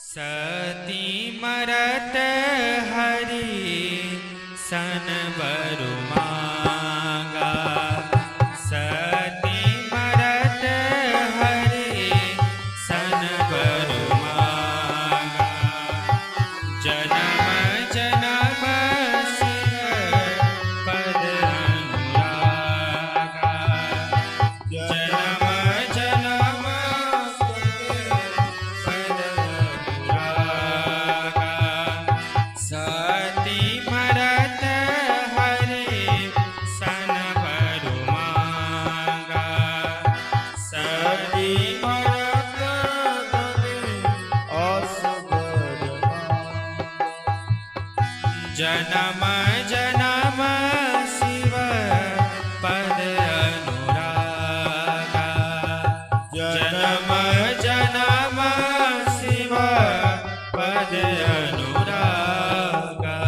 सती मरत हरि सन बरु मांगा। सती मरत हरि सन बरु मांगा। जन्म जन्म शिव पद अनुरागा। जन्म जन्म पद अनुरागा। सती मरत हरि सन बरु मांगा। सती मरत हरि असबर जन्म जन्म शिव पद अनुरागा। जन्म जन्म शिव पद अनुरागा।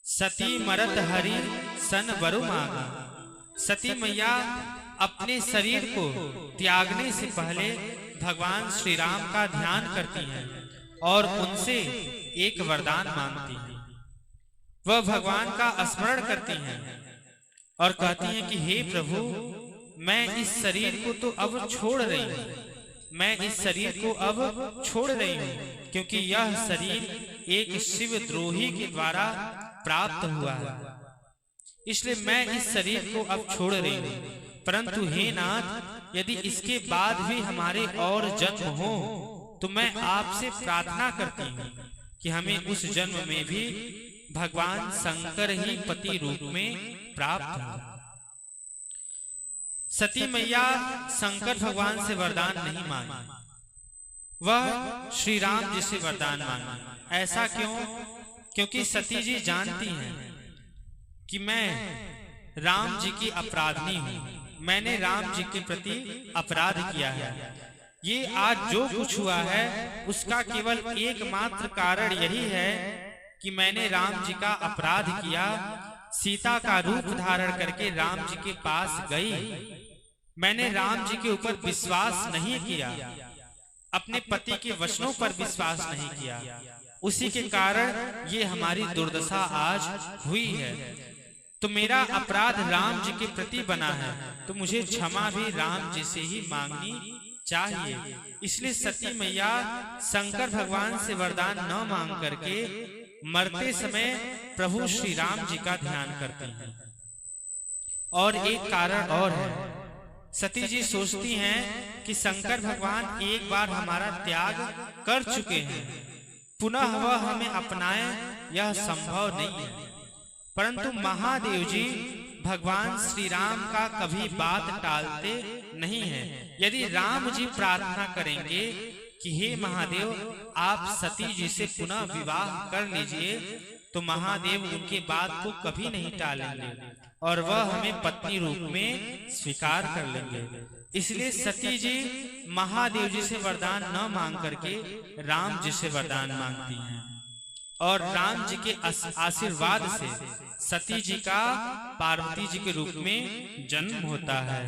सती मरत हरि सन बरु मांगा। सती मैया अपने शरीर को त्यागने से पहले भगवान श्री राम का ध्यान करती हैं और उनसे एक वरदान मांगती हैं। वह भगवान का स्मरण करती हैं और कहती हैं कि हे प्रभु, मैं इस शरीर को तो अब छोड़ रही हूँ। मैं इस शरीर को अब छोड़ रही हूँ क्योंकि यह शरीर एक शिव द्रोही के द्वारा प्राप्त हुआ है। इसलिए मैं इस शरीर को अब छोड़ रही हूँ। परंतु हे नाथ, यदि इसके बाद भी हमारे और जन्म हो तो मैं आपसे प्रार्थना करती हूँ कि हमें उस जन्म में भी भगवान शंकर ही पति रूप में प्राप्त हो। सती मैया शंकर भगवान से वरदान नहीं मांगी, वह श्री राम जी से वरदान मांगी। ऐसा क्यों? क्योंकि सती जी जानती हैं कि मैं राम जी की अपराधी हूँ। मैंने राम जी के प्रति अपराध किया है। ये आज जो कुछ हुआ है उसका केवल एकमात्र कारण यही है कि मैंने राम जी का अपराध किया। सीता का रूप धारण करके राम जी के पास गई। मैंने राम जी के ऊपर विश्वास नहीं किया, अपने पति के वचनों पर विश्वास नहीं किया। उसी के कारण ये हमारी दुर्दशा आज हुई है। तो मेरा अपराध राम जी के प्रति बना है, तो मुझे क्षमा भी राम जी से ही मांगनी चाहिए। इसलिए सती मैया शंकर भगवान से वरदान न मांग करके मरते समय प्रभु श्री राम जी का ध्यान करती हैं। और एक कारण और है, सती जी सोचती हैं कि शंकर भगवान एक बार हमारा त्याग कर चुके हैं, पुनः वह हमें अपनाए यह संभव नहीं है। परंतु महादेव जी भगवान श्री राम का कभी बात टालते नहीं हैं। यदि राम जी प्रार्थना करेंगे कि हे महादेव, आप सती जी से पुनः विवाह कर लीजिए, तो महादेव उनके बात को कभी नहीं टालेंगे और वह हमें पत्नी रूप में स्वीकार कर लेंगे। इसलिए सती जी महादेव जी से वरदान न मांग करके राम जी से वरदान मांगती हैं और राम जी के आशीर्वाद से सती जी का पार्वती जी के रूप में जन्म होता है।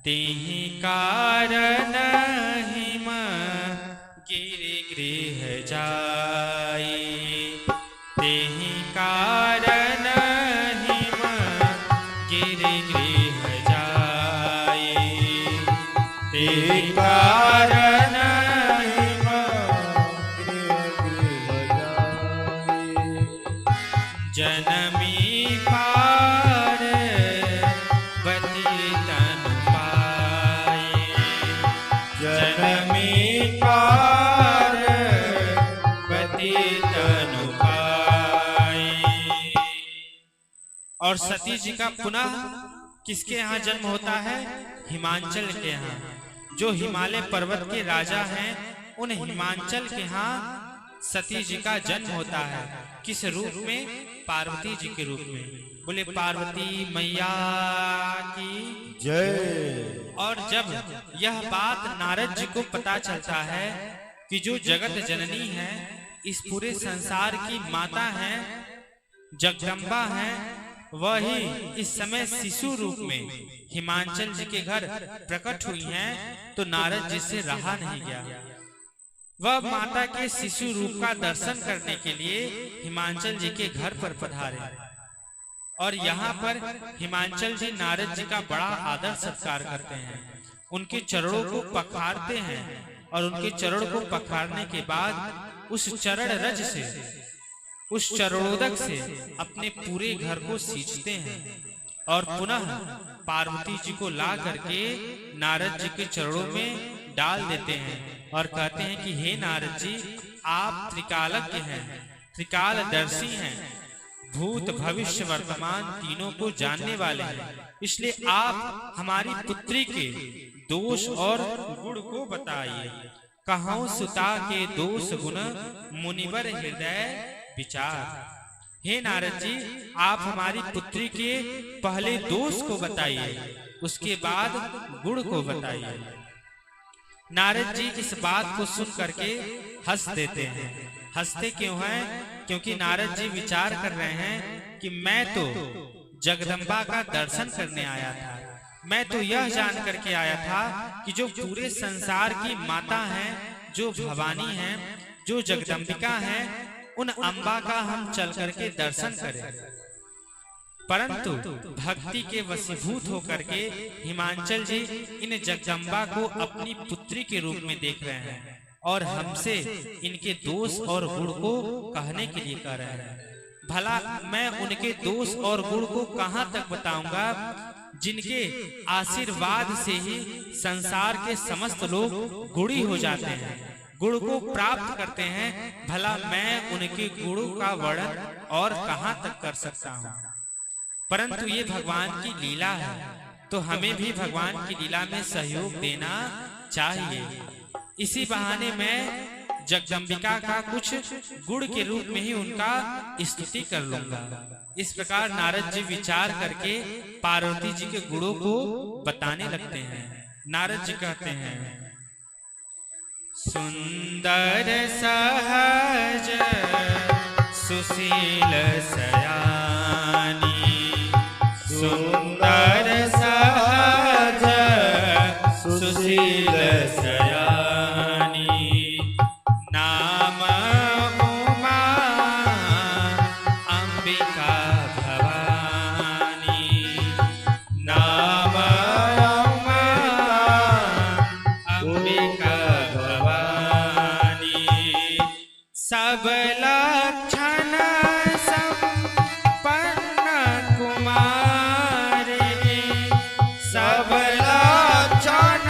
तेहि कारण हिम गिरि गृह जाई। तेहि कारण हिम गिरि गृह जाई। तेहि कारण हिम गृह जाई। जनमी पार्वती तनु पाए। जनमी पार्वती तनु पाए। और सती जी का पुनः किसके यहाँ जन्म होता है? हिमांचल के यहाँ। जो हिमालय पर्वत के राजा हैं, उन हिमांचल के यहाँ सती जी का जन्म होता है। किस रूप में? पार्वती जी के रूप में। बोले पार्वती मैया की जय। और जब यह बात नारद जी को पता चलता है कि जो जगत जननी है, इस पूरे संसार की माता है, जगदम्बा है, वह ही इस समय शिशु रूप में हिमांचल जी के घर प्रकट हुई हैं, तो नारद जी से रहा नहीं गया। वह माता के शिशु रूप का दर्शन करने के लिए हिमांचल जी के घर पर पधारे और यहाँ पर हिमांचल जी नारद जी का बड़ा आदर सत्कार करते हैं, उनके चरणों को पखारते हैं और उनके चरण को पखारने के बाद उस चरण रज से, उस चरणोदक से अपने पूरे घर को सींचते हैं और पुनः पार्वती जी को ला करके नारद जी के चरणों में डाल देते हैं और कहते हैं कि हे नारद जी, आप त्रिकालज्ञ हैं, त्रिकालदर्शी हैं, भूत भविष्य वर्तमान तीनों को जानने वाले हैं, इसलिए आप हमारी पुत्री के दोष और गुण को बताइए। कहूं सुता के दोष गुण मुनिवर हृदय विचार। हे नारद जी, आप हमारी पुत्री के पहले दोष को बताइए, उसके बाद गुण को बताइए। नारद जी इस बात को सुन करके हंस देते हैं। हंसते क्यों हैं? क्योंकि नारद जी विचार कर रहे हैं कि मैं तो जगदम्बा का दर्शन करने आया था, मैं तो यह जान करके आया था कि जो पूरे संसार की माता हैं, जो भवानी हैं, जो जगदम्बिका हैं, उन अम्बा का हम चल करके दर्शन करें। परंतु भक्ति के वशीभूत होकर के हिमांचल जी इन जगदम्बा को अपनी पुत्री के रूप में देख रहे हैं और हमसे इनके दोष और गुण को कहने के लिए कह रहे हैं। भला मैं उनके दोष और गुण को कहां तक बताऊंगा, जिनके आशीर्वाद से ही संसार के समस्त लोग गुणी हो जाते हैं, गुण को प्राप्त करते हैं। भला मैं उनके गुणों का वर्णन और कहां तक कर सकता हूं। परंतु ये भगवान की लीला है, तो हमें भी भगवान की लीला में सहयोग देना चाहिए। इसी बहाने मैं जगदम्बिका का कुछ गुण के रूप में ही उनका स्तुति कर लूंगा। इस प्रकार नारद जी विचार करके पार्वती जी के गुणों को बताने लगते हैं। नारद जी कहते हैं, सुंदर सहज सुशील सयानी, सुंदर सहज सुशील सयानी, नाम उमा अंबिका भवानी, नाम उमा अंबिका भवानी, सब लक्षण संपन्न कुमारी, सब लक्षण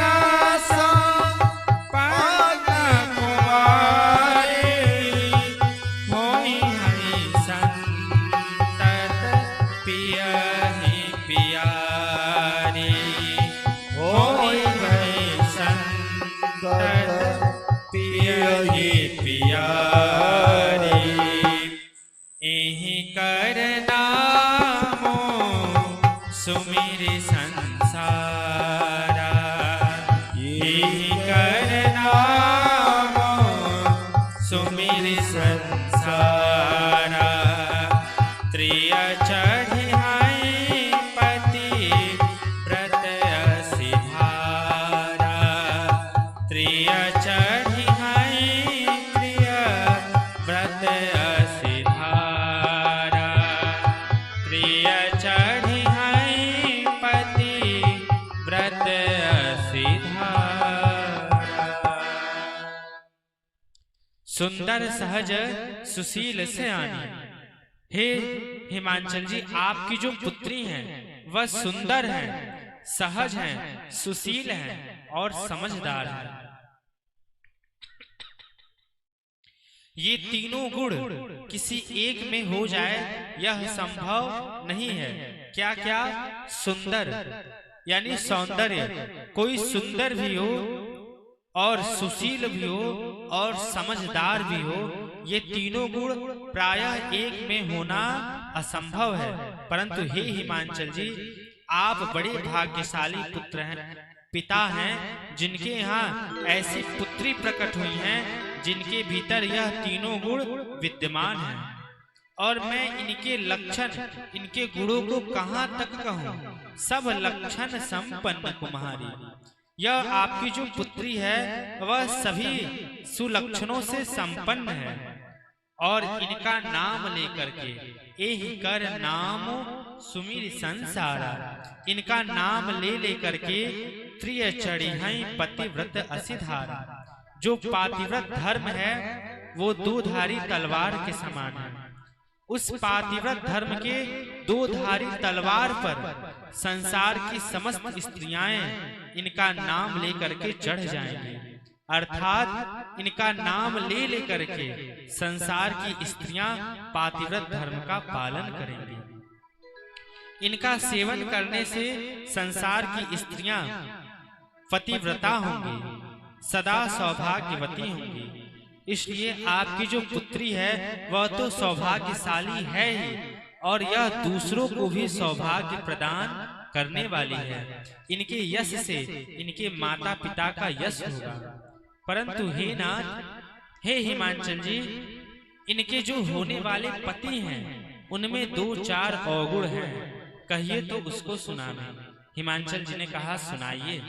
संपन्न कुमारी, होई हरि संतत पियहि पियारी, होई हरि संतत पियहि पियारी, एहि कर नामो सुमिर संसारा, एहि कर नामो सुमिर संसारा, त्रिय चढ़ियाई पति व्रत सिधारा, त्रिय चढ़ियाई प्रिय व्रत सिधारा, त्रिय चढ़ियाई पति व्रत सिधारा। सुंदर सहज सुशील सयानी। हे हिमांचल जी, आपकी जो पुत्री हैं वह सुंदर हैं, सहज हैं, सुशील हैं और समझदार हैं। ये तीनों गुण किसी एक में हो जाए यह संभव नहीं है। क्या क्या? सुंदर यानी सौंदर्य, कोई सुंदर भी हो और सुशील भी हो और समझदार भी हो, ये तीनों गुण प्रायः एक में होना असंभव है। परंतु हे हिमांचल जी, आप बड़े भाग्यशाली पुत्र हैं, पिता हैं, जिनके यहाँ ऐसी पुत्री प्रकट हुई हैं जिनके भीतर यह तीनों गुण विद्यमान हैं। और मैं इनके लक्षण, इनके गुणों को कहाँ तक कहूँ। सब लक्षण संपन्न कुम्हारी। यह आपकी जो पुत्री है वह सभी सुलक्षणों से संपन्न है। और इनका नाम लेकर के एहि कर नाम सुमिर संसारा। इनका नाम ले लेकर के त्रिय चढ़िहै पतिव्रत असिधारा। जो पातिव्रत धर्म है वो दो-धारी तलवार के समान है। उस पातिव्रत धर्म के दो-धारी तलवार पर संसार की समस्त स्त्रियां इनका नाम लेकर के चढ़ जाएंगी। अर्थात इनका नाम ले लेकर के संसार की स्त्रियां पातिव्रत धर्म का पालन करेंगी। इनका सेवन करने से संसार की स्त्रियां पतिव्रता होंगी, सदा सौभाग्यवती होंगी। इसलिए आपकी जो पुत्री है वह तो सौभाग्यशाली है ही, और यह दूसरों को भी सौभाग्य प्रदान करने वाली है। इनके यश से इनके माता पिता का यश होगा। परंतु हे नाथ, हे हिमांचल जी, इनके जो होने वाले पति हैं उनमें 2-4 अवगुण हैं, कहिए तो उसको सुनाना। हिमांचल जी ने कहा, सुनाइए।